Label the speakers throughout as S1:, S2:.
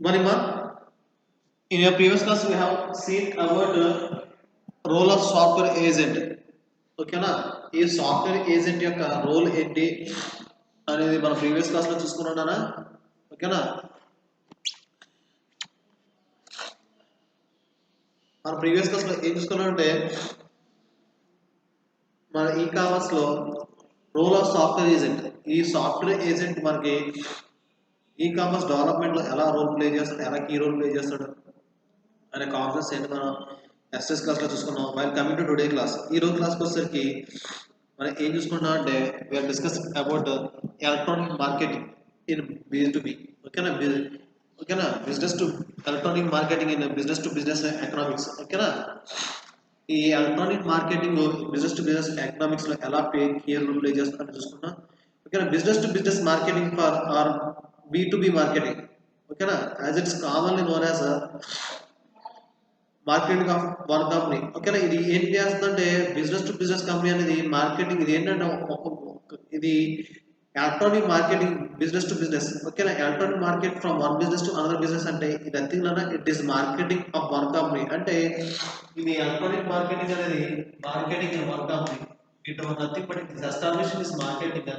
S1: Maniman, in your previous class we have seen about the role of software agent. ఓకేనా ఈ software agent యొక్క role ఏంటి అనేది మన ప్రీవియస్ క్లాస్ లో చూసుకున్నానా. ఓకేనా మన ప్రీవియస్ క్లాస్ లో ఏం చూసుకున్నామంటే మన ఈ కామర్స్ లో రోల్ ఆఫ్ సాఫ్ట్వేర్ ఏజెంట్. ఈ సాఫ్ట్వేర్ ఏజెంట్ మనకి ఈ కామర్స్ డెవలప్మెంట్ లో ఎలా రోల్ ప్లే చేస్తాడు, ఎలా కీ రోల్ ప్లే చేస్తాడు అనే కాన్సెప్ట్స్ ఏంటి మనం ఎస్ఎస్ క్లాస్ లో చూసుకున్నాం. While coming to today class, ఈ రోజు క్లాస్కి వచ్చేసరికి మనం ఏం చూసుకున్నాం అంటే we are discuss about electronic marketing in B2B. ఓకేనా ఓకేనా business to electronic marketing in business to business economics. ఓకేనా ఈ electronic marketing business to business economics లో ఎలా కీ రోల్ ప్లే చేస్తుందని చూసుకున్నాం. ఓకేనా business to business marketing for or B2B marketing. ఓకేనా as it's commonly known as marketing of one company. ఓకేనా ఇది ఏం చేస్తుందంటే బిజినెస్ టు బిజినెస్ కంపెనీ అనేది మార్కెటింగ్. ఇది ఏంటంటే ఇది electronic marketing business to business. ఓకేనా electronic market from one business to another business అంటే ఇది నథింగ్ అన్న it is marketing of one company. అంటే ఇది ఎలక్ట్రానిక్ మార్కెటింగ్ అనేది marketing in one company. It nothing but it is establishing this marketing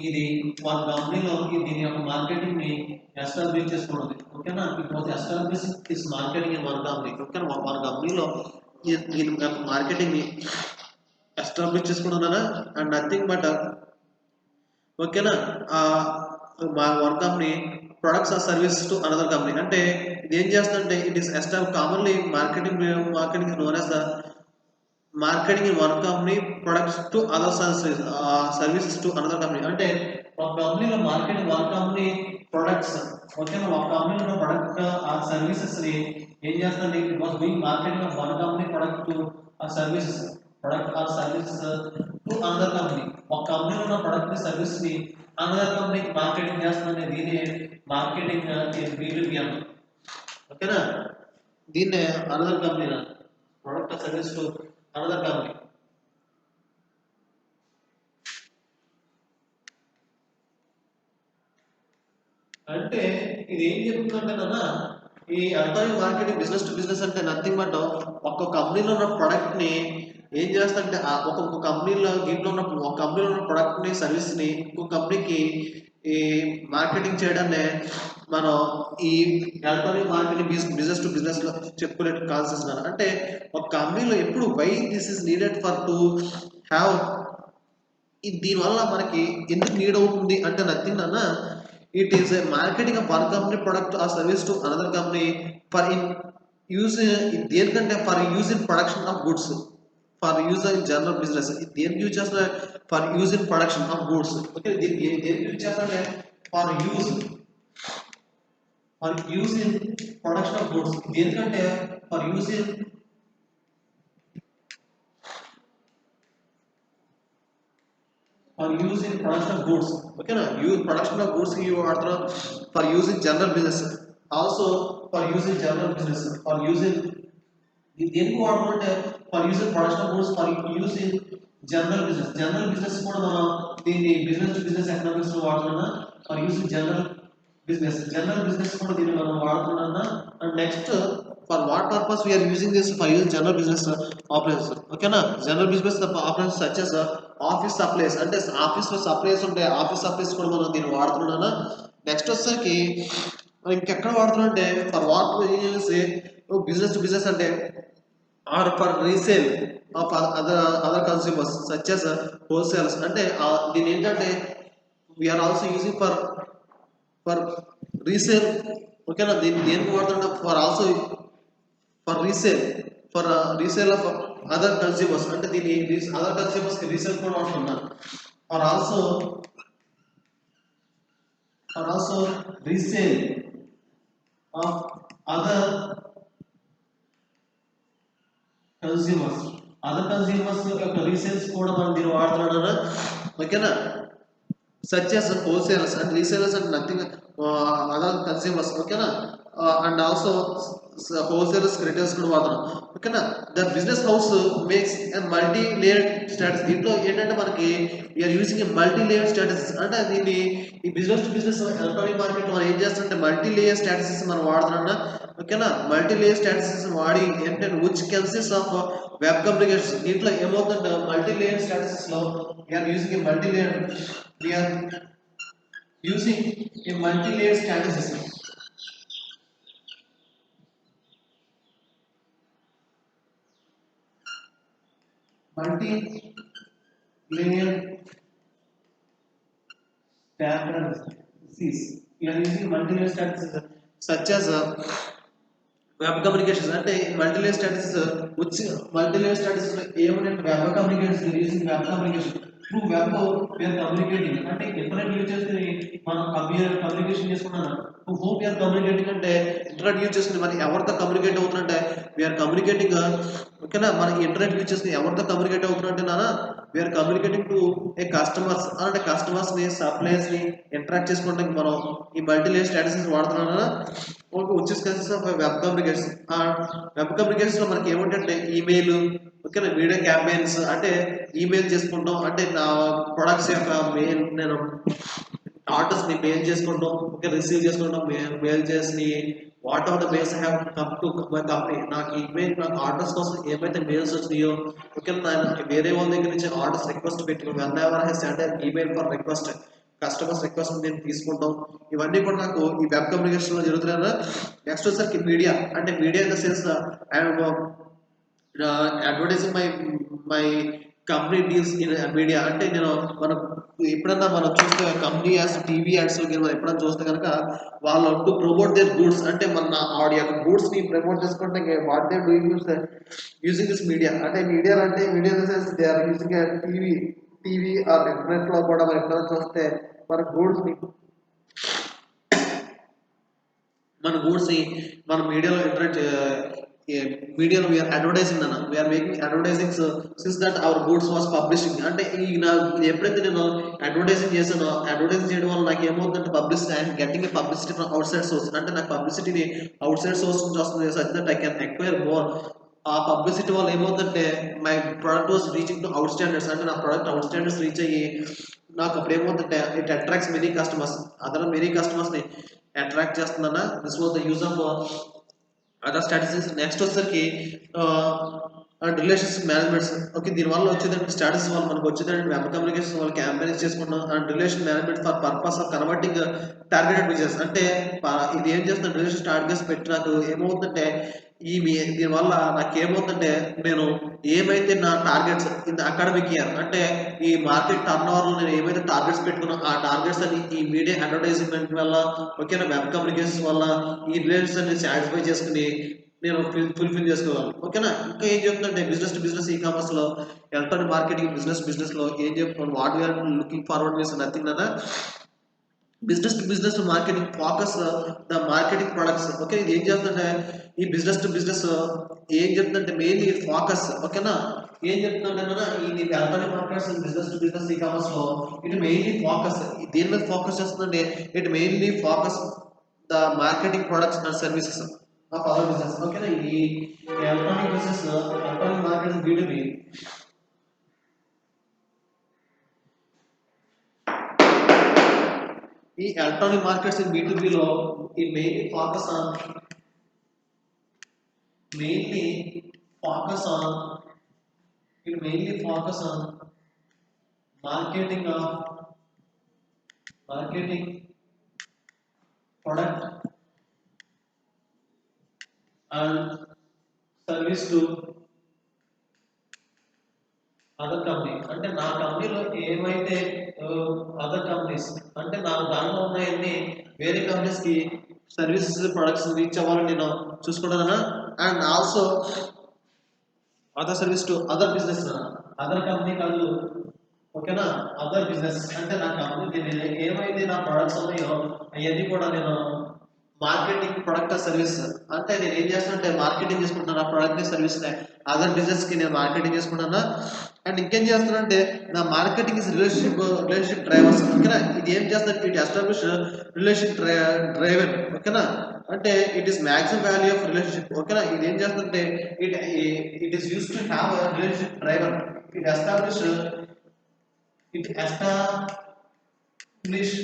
S1: ఇది వాళ్ళ కంపెనీలో దీని యొక్క మార్కెటింగ్ ని ఎస్టాబ్లిష్ చేసుకోవడం. ఓకేనా it was establish this marketing in one company. ఓకేనా వాళ్ళ కంపెనీలో దీని యొక్క మార్కెటింగ్ ని ఎస్టాబ్లిష్ చేసుకోవడం అండ్ నథింగ్ బట్ ఓకేనా one company products or services to another company. అంటే ఇది ఏం చేస్తుందంటే it is commonly marketing known as the marketing in one company products to other services to another company. అంటే ఒక కంపెనీలో మార్కెటింగ్ వన్ కంపెనీ ప్రొడక్ట్స్. ఓకేనా ఒక కంపెనీలో ప్రొడక్ట్ ఆ సర్వీసెస్ ని ఏం చేస్తుంది it was doing marketing of one company product to ఆ services product or services to another company. ఒక కంపెనీలో ఉన్న ప్రొడక్ట్ ని సర్వీస్ ని అనదర్ కంపెనీకి మార్కెటింగ్ చేస్తుంది. దీన్ని మార్కెటింగ్ B2B అన్న. ఓకేనా దీన్ని another company product service to another company. అంటే ఇది ఏం చెప్తుందంటే నాన్న ఈ electronic marketing business to business అంటే నథింగ్ బట్ ఒక్కొక్క కంపెనీలో ఉన్న ప్రొడక్ట్ ని ఏం చేస్తుంటే ఒక్కొక్క కంపెనీలో దీంట్లో ఉన్న ఒక కంపెనీలో ఉన్న ప్రొడక్ట్ ని సర్వీస్ ని ఇంకొక కంపెనీకి ఈ మార్కెటింగ్ చేయడాన్ని మనం ఈ electronic marketing business to business లో చెప్పుకునే కాన్సెప్ట్స్. అంటే ఒక కంపెనీలో ఎప్పుడు why this is needed for to have దీనివల్ల మనకి ఎందుకు నీడ్ అవుతుంది అంటే నథింగ్ అన్న it is a marketing of one company product or service to another company for in use దేనికంటే for use in production of goods for use in general business. దేనికి use చేస్తా for use in production of goods. Okay దేనికి use చేస్తాంటే for use in production of goods. దేనికంటే for use in production of goods. Okay na use production of goods you are for using general business, also for using general business, for using దేనికి వాడుకుంటే for using production of goods for using general business కూడా మనం దీన్ని business to business economics లో వాడుతున్నా. For using general business కూడా దీన్ని మనం వాడుతున్నా. And next for what purpose we are using this for using general business operations. ఓకేనా general business operations such as office supplies. అంటే ఆఫీస్ లో సప్లైస్ ఉంటాయి, ఆఫీస్ సప్లైస్ కూడా మనం దీన్ని వాడుతున్నానా. నెక్స్ట్ వచ్చేసరికి ఇంకెక్కడ వాడుతున్నా అంటే for what business to business అంటే or for resale of other consumers such as wholesales. అంటే దీని ఏంటంటే we are also using for resale. ఓకేనా దీన్ని దేనికి వాడుతుంటే for also for resale of other consumers. అంటే దీన్ని అదర్ కన్స్యూమర్స్ కి రీసేల్ కూడా వాడుతున్నారు. For also resale of other consumers యొక్క రీసేల్స్ కూడా మనం దీన్ని వాడుతున్నాడు. ఓకేనా such as wholesalers and resellers and nothing other consumers. ఓకేనా అండ్ ఆల్సో హోల్సేలర్స్ రిటైల్స్ కూడా వాడుతున్నాం. ఓకేనా, the business house makes multi layered strategy. దీంట్లో ఏంటంటే మనకి we are using a multi layer strategies. అంటే దీన్ని ఈ business to business electronic market మనం ఏం చేస్తుంటే మల్టీ లేయర్ స్ట్రాటజీస్ మనం వాడుతున్నా. ఓకేనా, మల్టీ లేయర్ స్ట్రాటజీస్ వాడి ఏంటంటే which consist of web communication. దీంట్లో ఏమవుతుందంటే మల్టీ లేయర్ స్ట్రాటజీస్ లో we are using a multi layer we are using a multi layer strategies. Multi-layer strategies. We are using multi-layer strategies such as web communications. అంటే multi-layer strategies which multi-layer strategies ఏమంటే web communications. We are using web communication. Through web we are communicating. అంటే internet use చేసుకుని మనం communication చేసుకున్నాను. To home we are communicating అంటే internet use చేసుకుని మనం ఎవరితో కమ్యూనికేట్ అవుతున్నట్టే we are communicating. ఓకేనా, మన ఇంటర్నెట్ యూజ్ చేసుకుని ఎవరితో కమ్యూనికేట్ అవుతున్నట్టే నానా we are communicating to a customers. అంటే కస్టమర్స్ ని సప్లయర్స్ ని ఇంటరాక్ట్ చేసుకోవడానికి మనం ఈ మల్టీ లేయర్ స్ట్రాటజీస్ వాడుతున్నాం. వచ్చేసి కన్సిస్ట్ ఆఫ్ వెబ్ కమ్యూనికేషన్. ఆ వెబ్ కమ్యూనికేషన్ లో మనకి ఏమిటంటే ఈమెయిల్, ఓకేనా, వీడియో క్యాంపెయిన్స్. అంటే ఈమెయిల్ చేసుకుంటాం, అంటే నా ప్రొడక్ట్స్ యొక్క మెయిల్ నేను ఆర్డర్స్ ని మెయిల్ చేసుకుంటాం, ఓకే, రిసీవ్ చేసుకుంటాం, మెయిల్ చేసి what are the mails have come to my company. నాకు ఈమెయిల్ నాకు ఆర్డర్స్ కోసం ఏమైతే మెయిల్స్ వచ్చినాయో, ఓకే, నాకు వేరే వాళ్ళ దగ్గర నుంచి ఆర్డర్స్ రిక్వెస్ట్ పెట్టి whenever he's send email for request customers request నేను తీసుకుంటాం. ఇవన్నీ కూడా నాకు ఈ వెబ్ కమ్యూనికేషన్ లో జరుగుతున్నాయి. నెక్స్ట్ వచ్చేసరికి మీడియా. అంటే media in the sense and advertising my company deals in media. అంటే నేను మనం ఎప్పుడన్నా మనం చూస్తే కంపెనీ యాడ్స్ టీవీ యాడ్స్ మనం ఎప్పుడన్నా చూస్తే కనుక వాళ్ళు టు ప్రమోట్ దేర్ గూడ్స్. అంటే మన ఆడి యొక్క గూడ్స్ ని ప్రమోట్ చేసుకుంటే what they doing using this media. అంటే మీడియా అంటే media sense they are using TV or internet లో కూడా మనం ఎప్పుడన్నా చూస్తే మన గూడ్స్ ని మన మీడియాలో ఇంటరాక్ట్ మీడియాలో వీఆర్ అడ్వర్టైజింగ్ అన్న we are making advertising since that our goods was publishing. అంటే ఈ నా ఎప్పుడైతే నేను అడ్వర్టైజింగ్ చేశానో అడ్వర్టైజింగ్ చేయడం వల్ల నాకు ఏమవుతుందంటే publicity and getting publicity from out side source. అంటే నాకు పబ్లిసిటీని అవుట్ సైడ్ సోర్స్ నుంచి వస్తుంది such that I can acquire more. ఆ పబ్లిసిటీ వల్ల ఏమవుతుందంటే my product was reaching to out standards. అంటే నా ప్రొడక్ట్ అవుట్ స్టాండర్డ్స్ రీచ్ అయ్యి నాకు అప్పుడు ఏమవుతుందంటే it attracts many customers. Other many customers ని అట్రాక్ట్ చేస్తుందన్న. This was the use of other strategies. Next వచ్చేసరికి అండ్ రిలేషన్షిప్ మేనేజ్మెంట్స్. ఓకే, దీనివల్ల వచ్చేదంటే స్ట్రాటజీస్ వల్ల మనకు వచ్చేదంటే వెబ్ కమ్యూనికేషన్ వల్ల క్యాంపెయిన్స్ చేసుకున్నాం. And relation management for purpose of converting targeted business. అంటే ఇది ఏం చేస్తున్నా రిలేషన్ టార్గెట్స్ పెట్టి నాకు ఏమవుతుందంటే దీనివల్ల నాకు ఏమవుతుందంటే నేను ఏమైతే నా targets in the academic year అంటే ఈ మార్కెట్ టర్న్ ఓవర్లో నేను ఏమైతే టార్గెట్స్ పెట్టుకున్నా ఆ టార్గెట్స్ అని ఈ మీడియా అడ్వర్టైజ్మెంట్ వల్ల, ఓకేనా, వెబ్ కమ్యూనికేషన్ వల్ల ఈ రిలేషన్స్ అన్ని సాటిస్ఫై చేసుకుని నేను ఫుల్ఫిల్ చేసుకోవాలి. ఓకేనా, ఇంకా ఏం చెప్తుందంటే business to business e commerce లో ఎలక్ట్రానిక్ మార్కెటింగ్ బిజినెస్ లో ఏం చెప్తున్నాను what we are looking forward means nothing అన్న business to business marketing focus the marketing products. Okay, ఇది ఏం చెప్తుంటే ఈ బిజినెస్ టు బిజినెస్ ఏం చెప్తుందంటే మెయిన్లీ ఫోకస్. ఓకేనా, ఏం చెప్తుందంటే ఇది electronic markets business to business e commerce లో ఇటు మెయిన్లీ ఫోకస్ దేని మీద ఫోకస్ చేస్తుందంటే ఇటు mainly focus the marketing products and services of other business. ఓకేనా, ఈ electronic business electronic markets B2B ఈ ఎలక్ట్రానిక్ మార్కెట్స్ ఇన్ B2B లో ఈ mainly focus on marketing product and service to other company. అంటే నా కంపెనీలో ఏమైతే అదర్ కంపెనీస్ అంటే నా దాంట్లో ఉన్నాయన్నీ వేరే కంపెనీస్ కి సర్వీసెస్ ప్రొడక్ట్స్ రీచ్ అవ్వాలని నేను చూసుకుంటాను. And also other service to other business. Other company కాదు, ఓకేనా, అదర్ బిజినెస్ అంటే నా కంపెనీ ఏమైతే నా ప్రొడక్ట్స్ ఉన్నాయో అవన్నీ కూడా నేను మార్కెటింగ్ ప్రొడక్ట్ సర్వీస్ అంటే నేను ఏం చేస్తానంటే మార్కెటింగ్ చేసుకుంటున్నాను ఆ ప్రొడక్ట్ ని సర్వీస్ ని అదర్ బిజినెస్ కి నేను మార్కెటింగ్ చేసుకుంటున్నా అండ్ ఇంకేం చేస్తానంటే నా మార్కెటింగ్ ఇస్ రిలేషన్షిప్ డ్రైవర్స్ ఓకేనా ఇది ఏం చేస్తానంటే ఇట్ ఎస్టాబ్లిష్ రిలేషన్ డ్రైవెన్ ఓకేనా అంటే it is maximum value of relationship ఓకేనా ఇది ఏం చేస్తుంటే it it is use to have relationship driver it establish it establish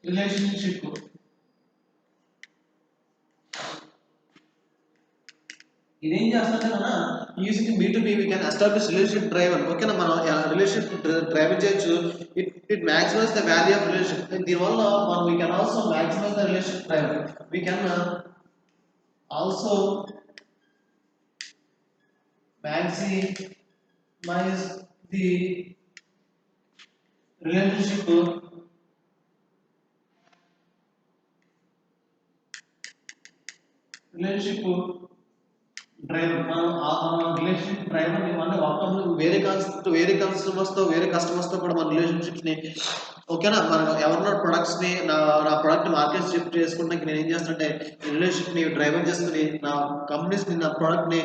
S1: relationship ఇదేం చేస్తుంటే మన using B2B we can establish relationship driven ఓకేనా మనం రిలేషన్షిప్ డ్రైవ్ చేయొచ్చు it maximise the value of relationship దీనివల్ల మనం we can also maximize the relationship driven we can also maximize the relationship driver మనం relationship driver అంటే మొత్తం వేరే customers తో కూడా మన రిలేషన్షిప్స్ ని ఓకేనా మనం ఎవరినో ప్రొడక్ట్స్ ని నా ప్రొడక్ట్ మార్కెట్ షిఫ్ట్ చేసుకుంటానికి నేను ఏం చేస్తానంటే రిలేషన్షిప్ ని డ్రైవర్ చేసుకుని నా కంపెనీస్ ని నా ప్రొడక్ట్ ని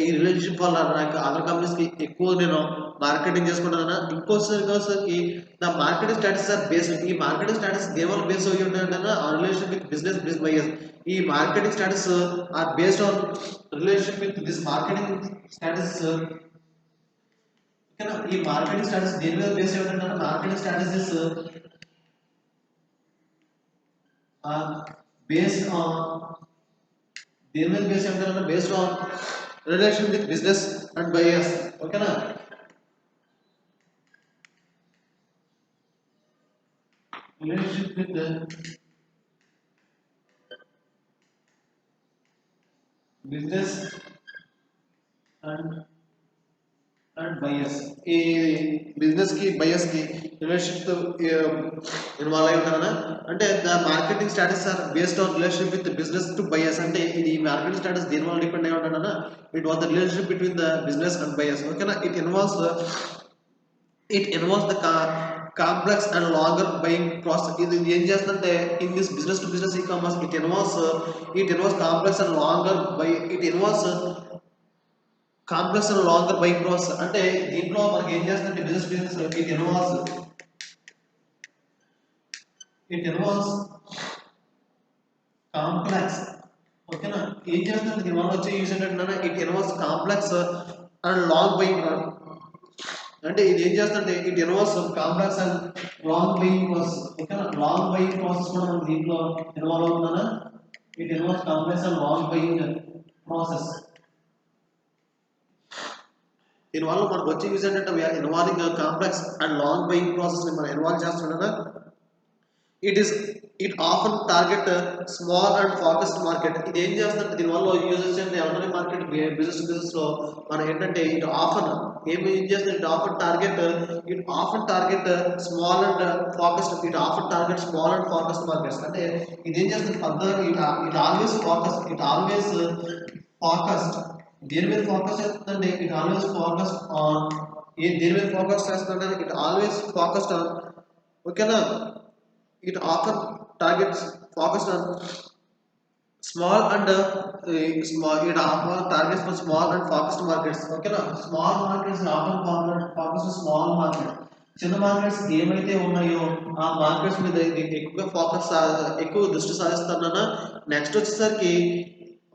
S1: ఈ రిలేషన్షిప్ వల్ల నాకు అదర్ కంపెనీస్ కి ఎక్కువ నేను మార్కెటింగ్ చేసుకుంటాను ఇంకోసరికి నా మార్కెటింగ్ స్ట్రాటజీస్ ఆర్ బేస్డ్ ఈ మార్కెటింగ్ స్ట్రాటజీస్ దేనివల్ల బేస్ అయ్యి ఉంటాయంటే ఆ రిలేషన్ విత్ బిజినెస్ బయర్స్ ఈ marketing strategies are based on relation with this marketing strategies ఓకేనా ఈ మార్కెటింగ్ స్ట్రాటజీస్ దేని మీద బేస్ అయ్యి ఉంటాయంటే marketing strategies are based on దేని మీద బేస్ అయ్యి ఉంటాయంటే based on relation with business and buyers ఓకేనా relationship with the business and buyers ఈ బిజినెస్ కి బయర్స్ కి రిలేషన్షిప్ ఇన్వాల్వ్ అయి ఉంటారా అంటే the marketing strategies are based on relationship with business to buyers అంటే ఇది మార్కెటింగ్ స్ట్రాటజీ దేని వల్ల డిపెండ్ అయి ఉంటారా it was the relationship between the business and buyers ఓకేనా it involves the complex and longer buying process ఇది ఏం చేస్తుంటే in this business to business e-commerce it involves complex and longer buy it involves complex and longer buying process అంటే దీంట్లో మనకి ఏం చేస్తుంటే business it involves complex ఓకేనా ఏం చేస్తుంటే దీనివల్ల వచ్చే యూజ్ ఏంటంటే it involves complex and long buying అంటే ఇది ఏం చేస్తుంటే it involves complex and long buying process ఓకేనా లాంగ్ బయింగ్ ప్రాసెస్ కూడా మనం దీంట్లో ఇన్వాల్వ్ అవుతుందా it involves complex and long buying process దీనివల్ల మనకు వచ్చే యూజ్ ఏంటంటే we are involving complex and long buying process ని మనం ఇన్వాల్వ్ చేస్తున్నాం it often target small and focused market ఇది ఏం చేస్తుంటే దీనివల్ల యూజర్స్ అంటే ఎలక్ట్రానిక్ మార్కెట్ బిజినెస్ లో మనం ఏంటంటే ఇట్ ఆఫన్ ఏం చేస్తుంది it often target small and focused it often target small and focused markets అంటే ఇది ఏం చేస్తుంది పద్ధతి ఇట్ ఆల్వేస్ ఫోకస్డ్ దేని మీద ఫోకస్ చేస్తుందంటే ఇట్ ఆల్వేస్ ఫోకస్ ఆన్ దేని మీద ఫోకస్ చేస్తుందంటే ఇట్ ఆల్వేస్ ఫోకస్డ్ ఆన్ ఓకేనా it often targets focused on small and small it often targets for small and focused markets okay na small markets often focus on small market చిన్న markets ఏమైతే ఉన్నాయో ఆ markets మీద ఎక్కువగా ఎక్కువ దృష్టి సాధిస్తానన్నా next వచ్చేసరికి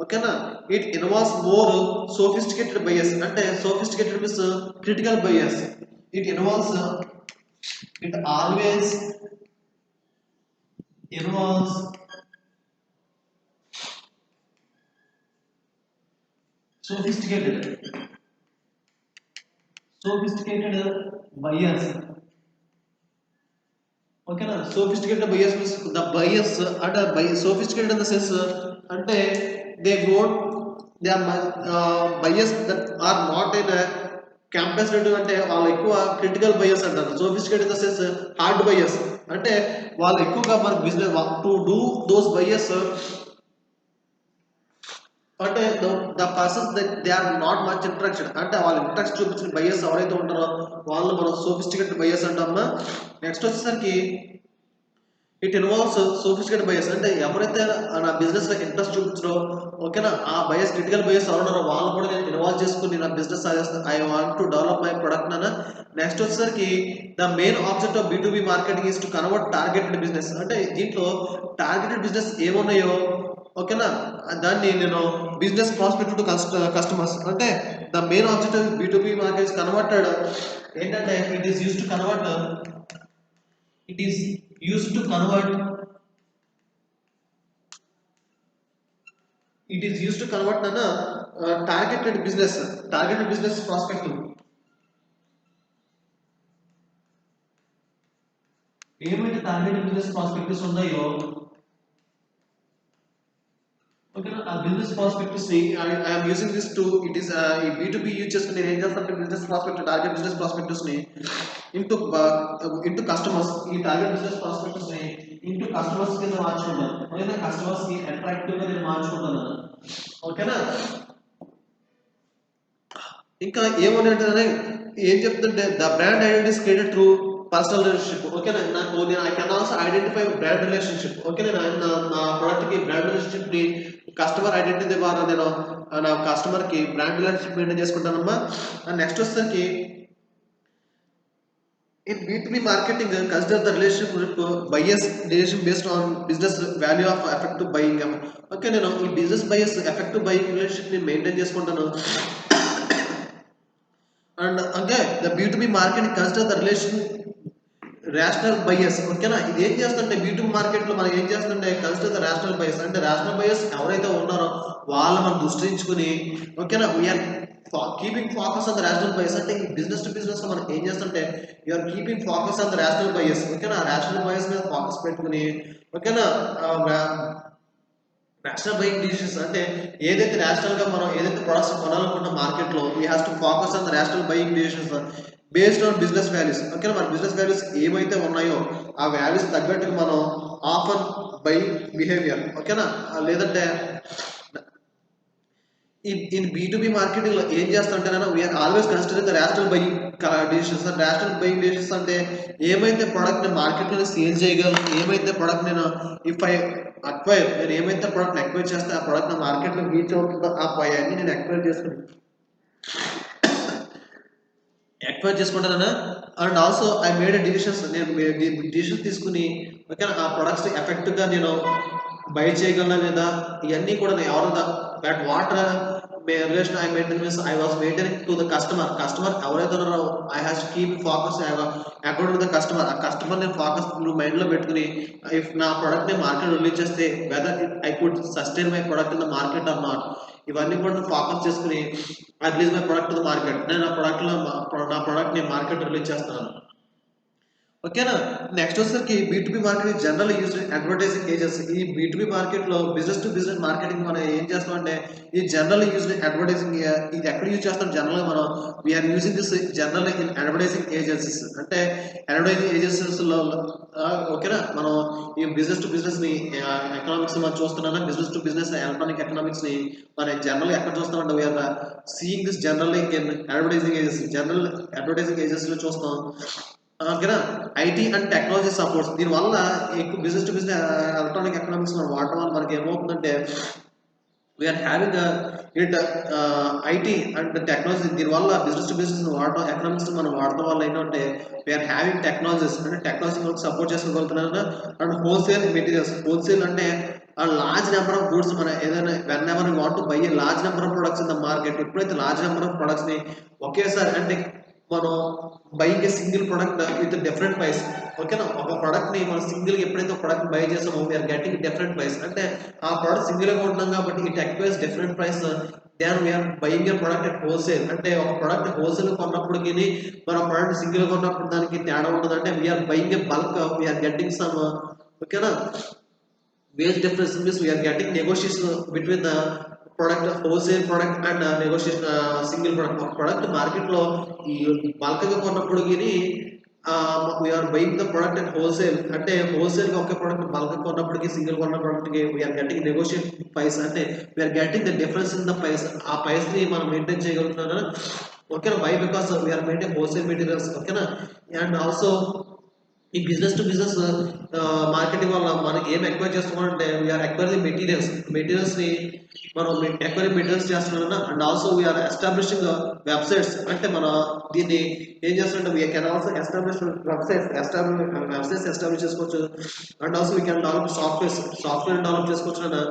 S1: ఓకేనా it involves more sophisticated buyers అంటే sophisticated means critical buyers it involves it always involves sophisticated buyers okay na sophisticated buyers means the buyers and sophisticated in the sense ante they are buyers that are not in a campus rate అంటే వాళ్ళు ఎక్కువ critical buyers అంటారు sophisticated in the sense hard buyers అంటే వాళ్ళు ఎక్కువగా మన business to do those buyers అంటే the persons they are not much interaction అంటే వాళ్ళు ఇంట్రాక్షన్ చూపించిన బయర్స్ ఎవరైతే ఉంటారో వాళ్ళు మనం సోఫిస్టికేటెడ్ బయర్స్ అంటామా నెక్స్ట్ వచ్చేసరికి ఇట్ ఇన్వాల్వ్స్ సోఫిస్టికేటెడ్ బయస్ అంటే ఎవరైతే నా బిజినెస్ లో ఇంట్రెస్ట్ చూపించరో ఓకేనా ఆ బయస్ క్రిటికల్ బయస్ ఎవరున్నారో వాళ్ళు కూడా నేను ఇన్వాల్వ్ చేసుకుని నా business I want to develop my product అన్న నెక్స్ట్ వచ్చేసరికి the main object of B2B marketing is to convert targeted business అంటే దీంట్లో టార్గెటెడ్ బిజినెస్ ఏమున్నాయో ఓకేనా దాన్ని నేను బిజినెస్ ప్రాస్పెక్ట్ టు కస్టమర్స్ అంటే the main object of B2B market converted ఏంటంటే it is use to convert it is used to convert it is used to convert an targeted business prospective ఏమైతే targeted business perspectives ఉన్నాయో okay a business prospectus I am using this to it is a B2B use చేసుకుని నేను ఏం చేస్తానంటే business prospect target business prospectus ని into customers ఈ target business prospectus ని into customers కింద మార్చుకుంటాను ఓకేనా కస్టమర్స్ కి అట్రాక్టివ్ గా నేను మార్చుకుంటాను ఓకేనా ఇంకా ఏమనంటే ఏం చెప్తుంటే the brand identity created through personal relationship ఓకేనా నాకు నేను I can also identify brand relationship ఓకేనా నా ప్రోడక్ట్ కి బ్రాండ్ రిలేషన్షిప్ ని కస్టమర్ ఐడెంటిటీ ద్వారా నేను నా కస్టమర్ కి బ్రాండ్ రిలేషన్షిప్ మెయింటైన్ చేసుకుంటానమ్మా నెక్స్ట్ వచ్చేసరికి in B2B marketing consider the relationship with buyers decision based on business value of effective buying okay నేను ఈ business buyers effective buying relationship ని maintain చేసుకుంటాను అండ్ అంటే the B2B marketing consider the relation rational buyers ఓకేనా ఇది ఏం చేస్తుంటే B2B market లో మనం ఏం చేస్తుంటే కన్సిడర్ ద రేషనల్ బయస్ అంటే రేషనల్ బయస్ ఎవరైతే ఉన్నారో వాళ్ళు మనం దృష్టించుకుని ఓకేనా we are keeping focus on the rational buyers అంటే ఈ బిజినెస్ టు బిజినెస్ లో మనం ఏం చేస్తుంటే you are keeping focus on the rational buyers ఓకేనా రేషనల్ బయస్ మీద ఫోకస్ పెట్టుకుని ఓకేనా రేషనల్ బయింగ్ డిసిషన్స్ అంటే ఏదైతే రేషనల్ గా మనం ఏదైతే ప్రొడక్ట్స్ కొనాలనుకుంటున్న మార్కెట్ లో we has to focus on the rational buying decisions based on business values ఓకేనా మన బిజినెస్ వాల్యూస్ ఏమైతే ఉన్నాయో ఆ వాల్యూస్ తగ్గట్టుగా మనం ఆఫర్ బై బిహేవియర్ ఓకేనా లేదంటే in B2B మార్కెటింగ్ లో ఏం చేస్తుంటానన్నా we are always considering the rational buying decisions rational buying decisions అంటే ఏమైతే ప్రొడక్ట్ ని మార్కెట్ లో సేల్ చేయగలను ఏమైతే ప్రొడక్ట్ నేను ఇఫ్ ఐ అక్వైర్ నేను ఏమైతే ప్రొడక్ట్ అక్వైర్ చేస్తే ఆ ప్రొడక్ట్ నా మార్కెట్ లో రీచ్ అవుతుందో ఆ అన్ని నేను ఎక్వైర్ చేసుకుంటానన్నా and also I made decisions నేను డిసిషన్ తీసుకుని ఓకే ఆ ప్రొడక్ట్స్ ఎఫెక్టివ్ గా నేను బై చేయగలనా లేదా ఇవన్నీ కూడా నేను ఎవరు that water relation I maintain means I was maintaining to the customer ఎవరైతే ఉన్నారో I has to keep focus account to the customer ఆ కస్టమర్ నేను ఫోకస్ మైండ్ లో పెట్టుకుని ఇఫ్ నా ప్రొడక్ట్ ని మార్కెట్ రిలీజ్ చేస్తే whether I could sustain my product in the market or not ఇవన్నీ కూడా ఫోకస్ చేసుకుని I release my product to the market నేను నా ప్రొడక్ట్ ని మార్కెట్ రిలీజ్ చేస్తున్నాను ఓకేనా నెక్స్ట్ వచ్చేసరికి B2B market general use advertising agency ఈ B2B మార్కెట్ లో బిజినెస్ టు బిజినెస్ మార్కెటింగ్ మనం ఏం చేస్తాం అంటే ఈ జనరల్ యూజ్ అడ్వర్టైజింగ్ ఇది ఎక్కడ యూజ్ చేస్తాం జనరల్ మనం we are using this general in advertising agencies అంటే అడ్వర్టైజింగ్ ఏజెన్సీస్ లో ఓకేనా మనం ఈ బిజినెస్ టు బిజినెస్ ని ఎకనామిక్స్ మనం చూస్తున్నాం business to business electronic economics ని మనం జనరల్ ఎక్కడ చూస్తామంటే we are seeing this general in advertising agency general advertising ఏజెన్సీలో చూస్తాం ఓకేనా ఐటీ అండ్ టెక్నాలజీ సపోర్ట్స్ దీనివల్ల ఎక్కువ business to business electronic economics మనం వాడటం వల్ల మనకి ఏమవుతుందంటే we are having it IT and technology దీనివల్ల బిజినెస్ టు బిజినెస్ వాడటం ఎకనామిక్స్ మనం వాడటం వల్ల ఏంటంటే వీఆర్ హ్యావింగ్ టెక్నాలజీస్ అంటే టెక్నాలజీ మనకు సపోర్ట్ చేసుకోగలుగుతున్నాను అండ్ హోల్సేల్ మెటీరియల్స్ హోల్సేల్ అంటే ఆ లార్జ్ నెంబర్ ఆఫ్ గూడ్స్ మన ఏదైనా whenever want buy large number of products in the market ఎప్పుడైతే లార్జ్ నెంబర్ ఆఫ్ ప్రొడక్ట్స్ ని ఒకేసారి అంటే మనం buying a single product with different price ఓకేనా ఒక ప్రొడక్ట్ ని మనం సింగిల్ ఎప్పుడైతే ప్రొడక్ట్ బై చేసామో వీఆర్ గెటింగ్ డిఫరెంట్ ప్రైస్ అంటే ఆ ప్రొడక్ట్ సింగిల్ గా ఉంటున్నాం కాబట్టి it acquires different price then we are buying a product at wholesale అంటే ఒక ప్రొడక్ట్ హోల్సేల్ కొన్నప్పటికి మన ప్రొడక్ట్ సింగిల్ కొన్నప్పుడు దానికి తేడా ఉంటుంది అంటే we are buying a bulk we are getting some ఓకేనా wage difference means we are getting negotiation between the product wholesale product and negotiation single product ఒక product మార్కెట్ లో ఈ బల్క్ గా కొన్నప్పుడు we are buying the product and wholesale అంటే wholesale గా ఒక product bulk కొన్నప్పటికి సింగిల్ కొన్న ప్రొడక్ట్ కి వీఆర్ గెటింగ్ నెగోషియేట్ ప్రైస్ అంటే we are getting the difference in the price ఆ ప్రైస్ ని మనం మెయింటైన్ చేయగలుగుతున్నాను ఓకేనా why because we are maintain wholesale materials ఓకేనా అండ్ ఆల్సో ఈ బిజినెస్ టు బిజినెస్ మార్కెటింగ్ వల్ల మనం ఏం ఎక్వైర్ చేస్తున్నామంటే వీఆర్ ఎక్వైరింగ్ మెటీరియల్స్ని మనం ఎక్వైరింగ్ మెటీరియల్స్ చేస్తున్నాం and also we are establishing websites అంటే మన దీన్ని ఏం చేస్తుంటే we can also establish websites establish చేసుకోవచ్చు and also we can develop software develop చేసుకోవచ్చు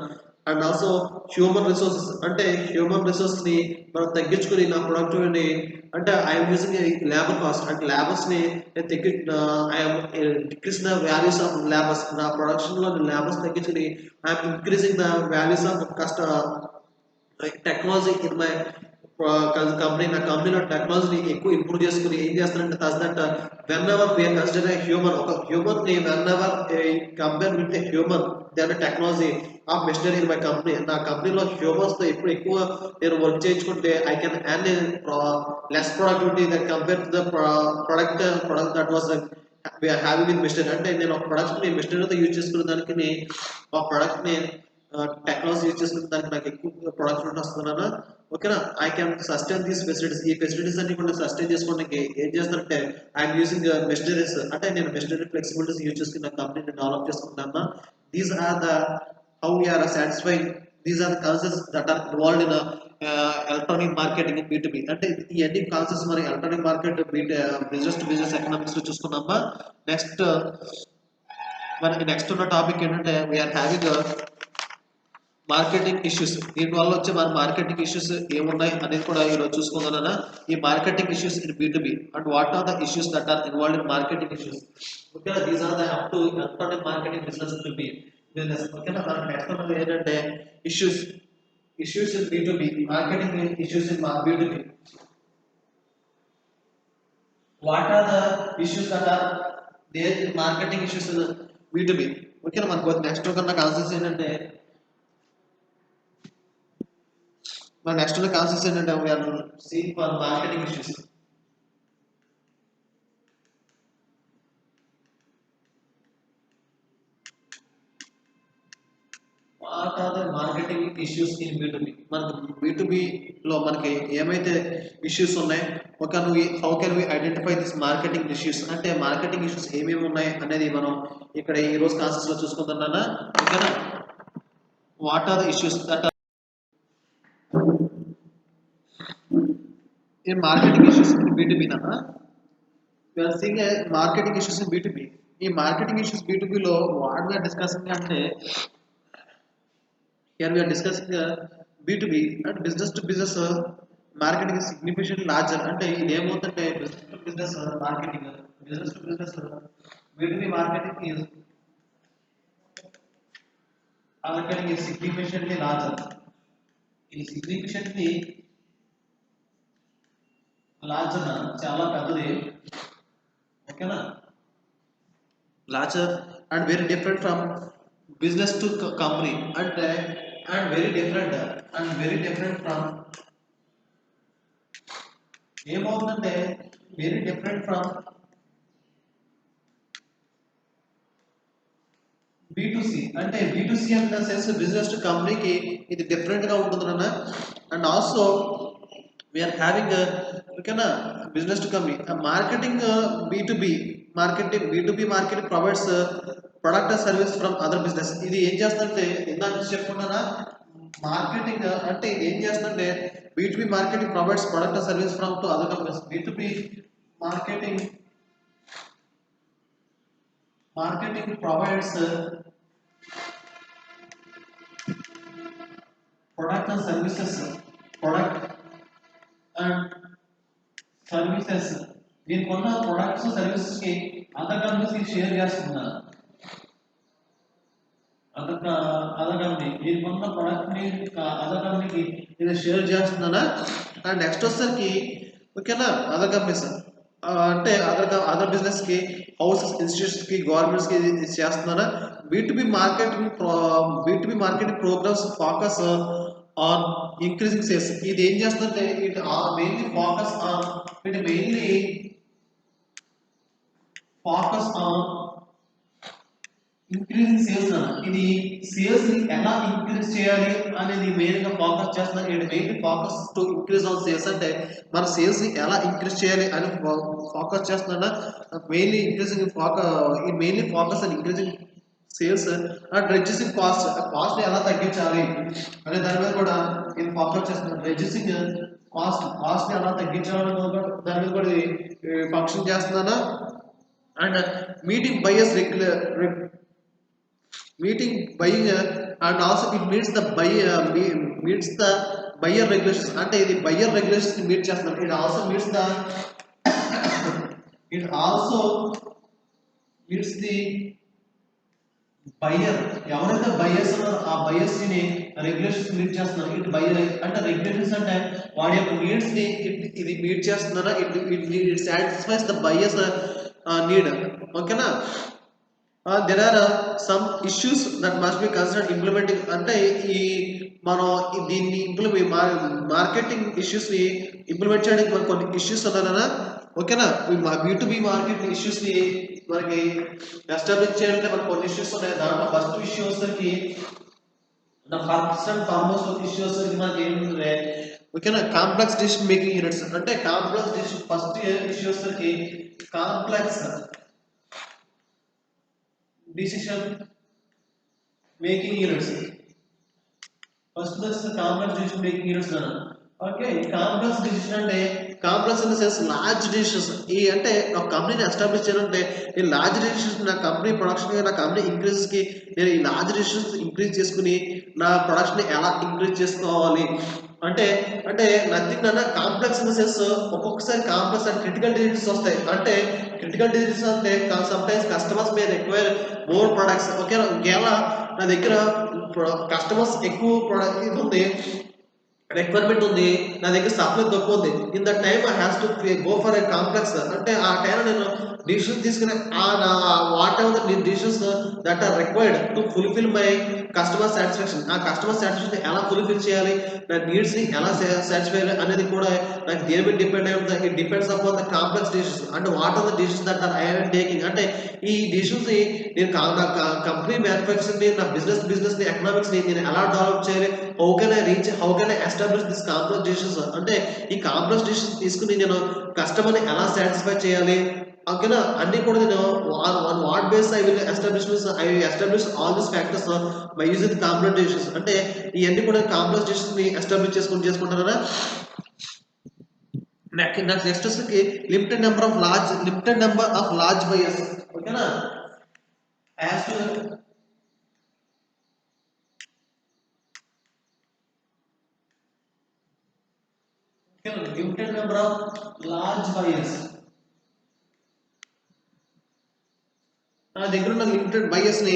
S1: అండ్ ఆల్సో హ్యూమన్ రిసోర్సెస్ అంటే హ్యూమన్ రిసోర్స్ ని మనం తగ్గించుకుని నా ప్రొడక్టివిటీని అంటే ఐఎమ్ యూజింగ్ లేబర్ కాస్ట్ అంటే లేబర్స్ ని తగ్గి I'm decrease the values of labours నా ప్రొడక్షన్ లో లేబర్స్ తగ్గించుకుని I'm increasing the values of కష్ట టెక్నాలజీ ఇన్ మై కంపెనీ నా కంపెనీలో టెక్నాలజీని ఎక్కువ ఇంప్రూవ్ చేసుకుని ఏం చేస్తానంటే thus that whenever we are consider a human ఒక హ్యూమన్ ని whenever compare with human then technology of machinery in my company నా కంపెనీలో హ్యూమన్స్ తో ఎప్పుడు ఎక్కువ నేను వర్క్ చేయించుకుంటే I can hand less productivity that compare to the product that was having with machinery అంటే నేను ఒక ప్రొడక్ట్ ని మిషనరీతో యూజ్ చేసుకునే దానికి ఆ ప్రొడక్ట్ ని టెక్నాలజీ యూజ్ చేసుకునే దానికి నాకు ఎక్కువ ప్రొడక్ట్ వస్తున్నాను ఓకేనా I can sustain these facilities ఈ ఫెసిలిటీస్ అన్ని కూడా సస్టైన్ చేసుకోవడానికి ఏం చేస్తానంటే ఐఎమ్ యూజింగ్ మెషినరీస్ అంటే నేను మెషినరీ ఫ్లెక్సిబిలిటీస్ యూజ్ చేసుకున్న కంపెనీని డెవలప్ చేసుకుంటున్నా these are the how we are satisfying these are the concepts that are involved in electronic marketing B2B అంటే ఈ అన్ని కాన్సెప్ట్స్ మరి electronic market business to business economics లో చూసుకున్నామా నెక్స్ట్ మనకి నెక్స్ట్ ఉన్న టాపిక్ ఏంటంటే వీఆర్ హ్యావింగ్ మార్కెటింగ్ ఇష్యూస్ దీని వల్ల వచ్చే మన మార్కెటింగ్ ఇష్యూస్ ఏమున్నాయి అనేది కూడా ఈరోజు చూసుకుందాం ఈ marketing issues in B2B and what are the issues that are involved in marketing issues ఓకేనా these are the up to electronic marketing business to B business ఓకేనా మనకి నెక్స్ట్ ఉన్నది ఏంటంటే issues in B2B marketing issues in B2B what are the issues that are there marketing issues in B2B ఓకేనా మనకు next ఒక concepts ఏంటంటే మన next concepts ఏంటంటే we are seeing for marketing issues what are the marketing issues in B2B మనకు B2B లో మనకి ఏమైతే ఇష్యూస్ ఉన్నాయి how can we identify this marketing issues అంటే మార్కెటింగ్ ఇష్యూస్ ఏమేమి ఉన్నాయి అనేది మనం ఇక్కడ ఈ రోజు కాన్సెప్ట్స్ లో చూసుకుంటున్నా ఓకేనా what are the issues that in marketing issues in B2B na we are seeing a marketing issues in B2B ఈ మార్కెటింగ్ ఇష్యూస్ B2B లో వాట్ వీఆర్ డిస్కసింగ్ అంటే here we are discussing B2B and business to business marketing is significantly larger అంటే ఇది ఏమవుతుందంటే business to business marketing business to business B2B marketing is significantly larger ఇది significantly larger చాలా పెద్దది ఓకేనా larger and very different from business to company అంటే and very different from ఏమవుతుందంటే very different from B2C అంటే B2C అన్న sense business to కంపెనీకి ఇది డిఫరెంట్ గా ఉంటుంది అన్న and also we are having a okay business to company marketing B2B marketing provides product or service from other business ఇది ఏం చేస్తుందంటే ఇందాక చెప్పుకున్నానా మార్కెటింగ్ అంటే ఏం చేస్తుందంటే B2B marketing provides product or service from to other companies B2B marketing provides product and services దీనికి ఉన్న products services కి అదర్ కంపెనీస్ కి షేర్ చేస్తున్నారు అదర్ కంపెనీ దీనికి ఉన్న ప్రొడక్ట్ ని అదర్ కంపెనీకి ఇది షేర్ చేస్తున్నానా అండ్ నెక్స్ట్ వచ్చేసరికి ఓకేనా అదర్ కంపెనీస్ అంటే అదర్ బిజినెస్ కి హౌసెస్ ఇన్స్టిట్యూట్స్ కి గవర్నమెంట్స్ కి చేస్తున్నారా B2B marketing programmes focus on increasing sales ఇది ఏం చేస్తుందంటే it mainly focus on increasing sales ఇది సేల్స్ ని ఎలా ఇంక్రీజ్ చేయాలి అనేది మెయిన్ గా ఫోకస్ చేస్తున్నారు. ఇది main focus to increase on sales అంటే మన సేల్స్ ని ఎలా ఇంక్రీజ్ చేయాలి అని ఫోకస్ చేస్తున్నా. Mainly increasing focus and increasing sales and reducing cost ని ఎలా తగ్గించాలి అనే దాని మీద కూడా ఇది ఫోకస్ చేస్తున్నారు. రెడ్యూసింగ్ కాస్ట్ ని ఎలా తగ్గించాలని దాని మీద కూడా ఫంక్షన్ చేస్తున్నానా. And meeting buyers meeting buying and also it meets the buyer regulations అంటే ఇది buyer regulations ని మీట్ చేస్తున్నారు. it also meets the buyer ఎవరైతే బయర్స్ ఉన్నారో ఆ బయర్స్ ని రెగ్యులేషన్స్ మీట్ చేస్తున్నారు. ఇట్ బయర్ అంటే రెగ్యులేషన్స్ అంటే వాడి యొక్క నీడ్స్ ని ఇది మీట్ చేస్తున్నారా. It satisfies the buyers need. ఓకేనా. there are some issues that must be considered implementing అంటే ఈ మనం దీన్ని మార్కెటింగ్ ఇష్యూస్ ని ఇంప్లిమెంట్ చేయడానికి మనకు కొన్ని ఇష్యూస్ ఉన్నాయన్నా. ఓకేనా. B2B మార్కెట్ ఇష్యూస్ ని మనకి ఎస్టాబ్లిష్ చేయాలంటే మనకు కొన్ని ఇష్యూస్ ఉన్నాయి. దాంట్లో ఫస్ట్ ఇష్యూ వచ్చేసరికి ఫస్ట్ అండ్ ఫార్మోస్ట్ ఇష్యూ వచ్చేసరికి మనకి ఏముంటుంది. ఓకేనా. కాంప్లెక్స్ డిసిషన్ మేకింగ్ యూనిట్స్ అంటే కాంప్లెక్స్ డిసిషన్ ఫస్ట్ ఇష్యూ వచ్చేసరికి complex decision making units. First this complex decision making units na. Okay, complex decision అంటే complex in the sense large decisions. ఈ అంటే ఒక కంపెనీని ఎస్టాబ్లిష్ చేయాలంటే ఈ లార్జ్ డిసిషన్స్ నా కంపెనీ ప్రొడక్షన్ నా కంపెనీ ఇంక్రీజ్ కి నేను ఈ లార్జ్ డిసిషన్స్ ఇంక్రీజ్ చేసుకుని నా ప్రొడక్షన్ ఎలా ఇంక్రీజ్ చేసుకోవాలి అంటే నథింగ్ అన్న కాంప్లెక్స్ ఇన్ ద సెన్స్ ఒక్కొక్కసారి కాంప్లెక్స్ అండ్ క్రిటికల్ డిసిషన్స్ వస్తాయి. అంటే క్రిటికల్ డిసిషన్స్ అంటే some times customers may require more products. Okay. ఒకవేళ నా దగ్గర కస్టమర్స్ ఎక్కువ ప్రొడక్ట్ ఇది ఉంది, రిక్వైర్మెంట్ ఉంది, నా దగ్గర సప్లై తక్కువ ఉంది. In the time I has to go for a complex అంటే ఆ టైం నేను డిసిషన్ తీసుకుని whatever the decisions that are required to fulfil my customer satisfaction. ఆ కస్టమర్ సాటిస్ఫాక్షన్ ఎలా ఫుల్ఫిల్ చేయాలి, నా నీడ్స్ ని ఎలా సాటిస్ఫై అనేది కూడా నాకు దేని మీద డిపెండ్ అయి ఉంటుంది. It depends upon the complex decisions. అంటే what are the decisions that are I am taking అంటే ఈ డిసిషన్స్ ని నేను నా కంపెనీ మ్యానుఫ్యాక్చరింగ్ ని నా బిజినెస్ ని ఎకనామిక్స్ ని నేను ఎలా డెవలప్ చేయాలి, how can I establish this complex decisions అంటే ఈ కాంప్లెక్స్ డిసిషన్స్ తీసుకుని నేను కస్టమర్ ని ఎలా సాటిస్ఫై చేయాలి. ఓకేనా. అన్ని కూడా నేను on what basis I will establish all these factors by using the complex decisions అంటే ఇవన్నీ కూడా కాంప్లెక్స్ డిసిషన్స్ ని ఎస్టాబ్లిష్ చేసుకుంటారా. నెక్స్ట్ వచ్చేసి limited number of large buyers. ఓకేనా. As to limited number of large buyers. నా దగ్గర ఉన్న లిమిటెడ్ బయర్స్ ని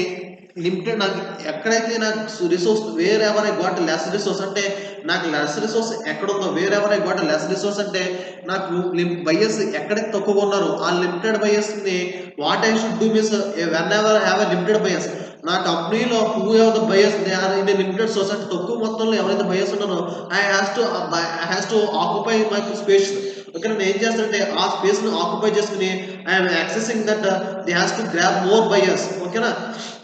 S1: నాకు ఎక్కడైతే నాకు resource wherever I got less resource అంటే నాకు లెస్ రిసోర్స్ ఎక్కడ ఉందో wherever I got less resource అంటే నాకు బయర్స్ ఎక్కడైతే తక్కువగా ఉన్నారో ఆ లిమిటెడ్ బయర్స్ ని what I should do means whenever have a limited buyers నా కంపెనీలో who have the buyers they are in a limited source అంటే తక్కువ మొత్తంలో ఎవరైతే బయర్స్ ఉన్నారో I has to occupy my space. Okay. నేను ఏం చేస్తానంటే ఆ స్పేస్ ను ఆక్యుపై చేసుకుని I'm accessing that they has to grab more buyers. ఓకేనా.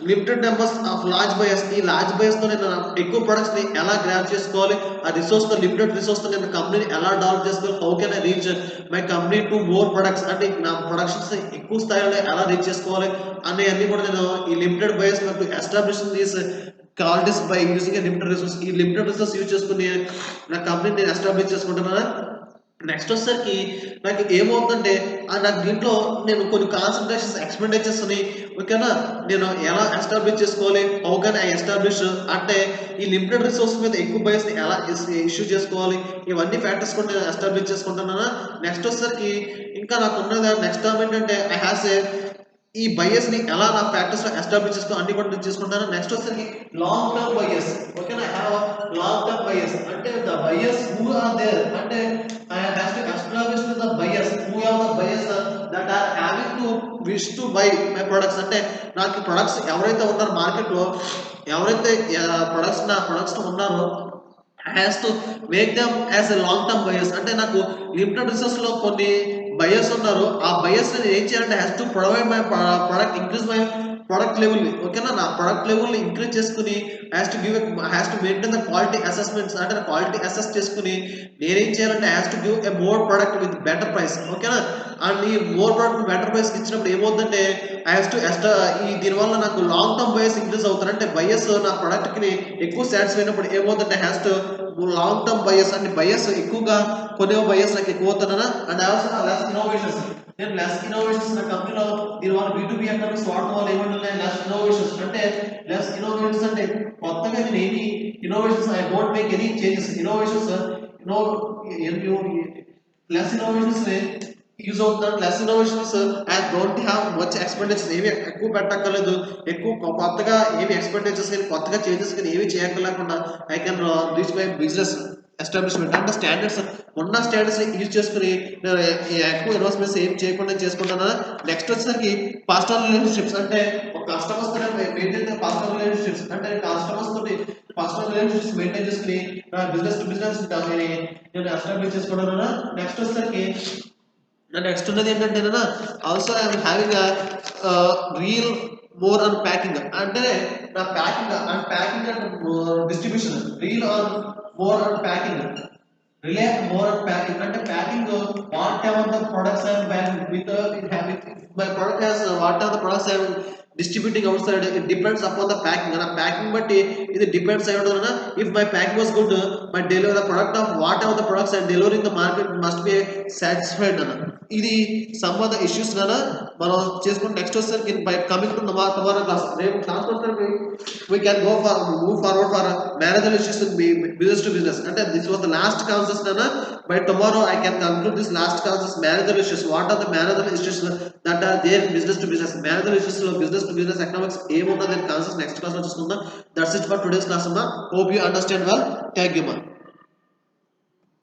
S1: Limited numbers of large buyers. ఈ లార్జ్ బయర్స్ తో నేను ఎక్కువ ప్రొడక్ట్స్ ని ఎలా గ్రాబ్ చేసుకోవాలి, ఆ రిసోర్స్ తో లిమిటెడ్ రిసోర్స్ తో నేను కంపెనీని ఎలా డెవలప్ చేసుకోవాలి, how can I reach my company to more products అంటే నా ప్రొడక్షన్స్ ఎక్కువ స్థాయిలో ఎలా రీచ్ చేసుకోవాలి అనే అన్ని కూడా నేను ఈ లిమిటెడ్ బయర్స్ నాకు establish these qualities by using a limited resource. ఈ లిమిటెడ్ రిసోర్స్ యూజ్ చేసుకుని నా కంపెనీని నేను ఎస్టాబ్లిష్ చేసుకుంటున్నాను. నెక్స్ట్ వచ్చేసరికి నాకు ఏమవుతుందంటే నాకు దీంట్లో నేను కొన్ని కాన్సన్ట్రేషన్స్ ఎక్స్పెండిచర్స్ ని ఓకేనా నేను ఎలా ఎస్టాబ్లిష్ చేసుకోవాలి, హౌ కెన్ ఐ ఎస్టాబ్లిష్ అంటే ఈ లిమిటెడ్ రిసోర్స్ మీద ఎక్కువ బయర్స్ ని ఎలా ఇష్యూ చేసుకోవాలి, ఇవన్నీ ఫ్యాక్టర్స్ కూడా నేను ఎస్టాబ్లిష్ చేసుకుంటున్నాను. నెక్స్ట్ వచ్చేసరికి ఇంకా నాకు ఉన్నది నెక్స్ట్ టర్మ్ ఏంటంటే ఐ హ్యాస్ ఏ ఈ బయర్స్ ని ఎలా నా ఫ్యాక్టర్స్ లో ఎస్టాబ్లిష్ చేసుకో అన్ని కూడా చేసుకుంటాను. నెక్స్ట్ వచ్చేసరికి లాంగ్ టర్మ్ బయర్స్. ఓకేనా. I have long term buyers అంటే the buyers who are there అంటే I have to establish the buyers who have the buyers that are having to wish to buy my products అంటే నాకు products ఎవరైతే ఉన్నారో market లో ఎవరైతే నా products ఉన్నారో has to make them as a long term buyers అంటే నాకు లిమిటెడ్ రిసోర్స్ లో కొన్ని బయర్స్ ఉన్నారు. ఆ బయర్స్ నేను ఏం చేయాలంటే has to provide my product increase my product level ఓకేనా నా ప్రొడక్ట్ లెవెల్ని ఇంక్రీజ్ చేసుకుని has to maintain the quality assessments అంటే క్వాలిటీ అసెస్ చేసుకుని నేనేం చేయాలంటే has to give a more product with better price ఓకేనా అండ్ ఈ మోర్ ప్రొడక్ట్ బెటర్ ప్రైస్ ఇచ్చినప్పుడు ఏమవుతుందంటే హ్యాస్ టు ఈ దీనివల్ల నాకు లాంగ్ టర్మ్ బయర్స్ ఇంక్రీజ్ అవుతారు అంటే బయర్స్ నా ప్రొడక్ట్కి ఎక్కువ సాటిస్ఫై అయినప్పుడు ఏమవుతుందంటే has to long term buyers అంటే బయర్స్ ఎక్కువగా కొనే బయర్స్ నాకు ఎక్కువ అవుతానా అండ్ ఆల్సో లెస్ ఇన్నోవేషన్స్ నేను లెస్ ఇన్నోవేషన్స్ నా కంపెనీలో దీనివల్ల B2B ఎకనామిక్స్ వాడడం వల్ల ఏమంటున్నాయి లెస్ ఇన్నోవేషన్స్ అంటే లెస్ ఇన్నోవేషన్స్ అంటే కొత్తగా నేను ఏమి innovations I don't make any changes innovations no less innovations use అవుతున్నాను less innovations I don't have much expenditures ఏమి ఎక్కువ పెట్టక్కర్లేదు ఎక్కువ కొత్తగా ఏమి ఎక్స్పెండిచర్స్ కానీ కొత్తగా చేంజెస్ కానీ ఏమి చేయక్కర్లేకుండా I can reach my business establishment అంటే స్టాండర్డ్స్ ఉన్న స్టాండర్డ్స్ యూజ్ చేసుకుని నేను ఎక్కువ ఇన్వెస్ట్మెంట్స్ ఏం చేయకుండా చేసుకుంటాను నెక్స్ట్ వచ్చేసరికి పర్సనల్ రిలేషన్షిప్స్ అంటే ఒక కస్టమర్స్ తో మెయింటైన్ పర్సనల్ రిలేషన్షిప్స్ అంటే కస్టమర్స్ తోటి పర్సనల్ రిలేషన్షిప్స్ మెయింటైన్ చేసుకుని బిజినెస్ టు బిజినెస్ నేను ఎస్టాబ్లిష్ చేసుకోవడం నెక్స్ట్ వచ్చేసరికి నెక్స్ట్ ఉన్నది ఏంటంటే also I'm having rely more on packing అంటే నా packing and distribution rely on more on packing rely more on packing అంటే packing whatever the products I'm packing with my product has whatever the products I'm distributing outside it depends upon the packing నా packing బట్టి ఇది depends అయ్యి ఉండదు if my packing was good my delivery the product of whatever the products and delivering the market must be satisfied ఇది some of the issues మనం చేసుకుంటే next వచ్చేసరికి by coming to tomorrow class రేపు class వచ్చేసరికి we can go for move forward for manager issues business to business అంటే this was the last concept by tomorrow I can conclude this last concept manager issues what are the manager issues that are there business to business manager issues లో business to business economics ఏమున్నది concept next class లో చూసుకుందాం that's it for today's class అమ్మా hope you understand well thank you మా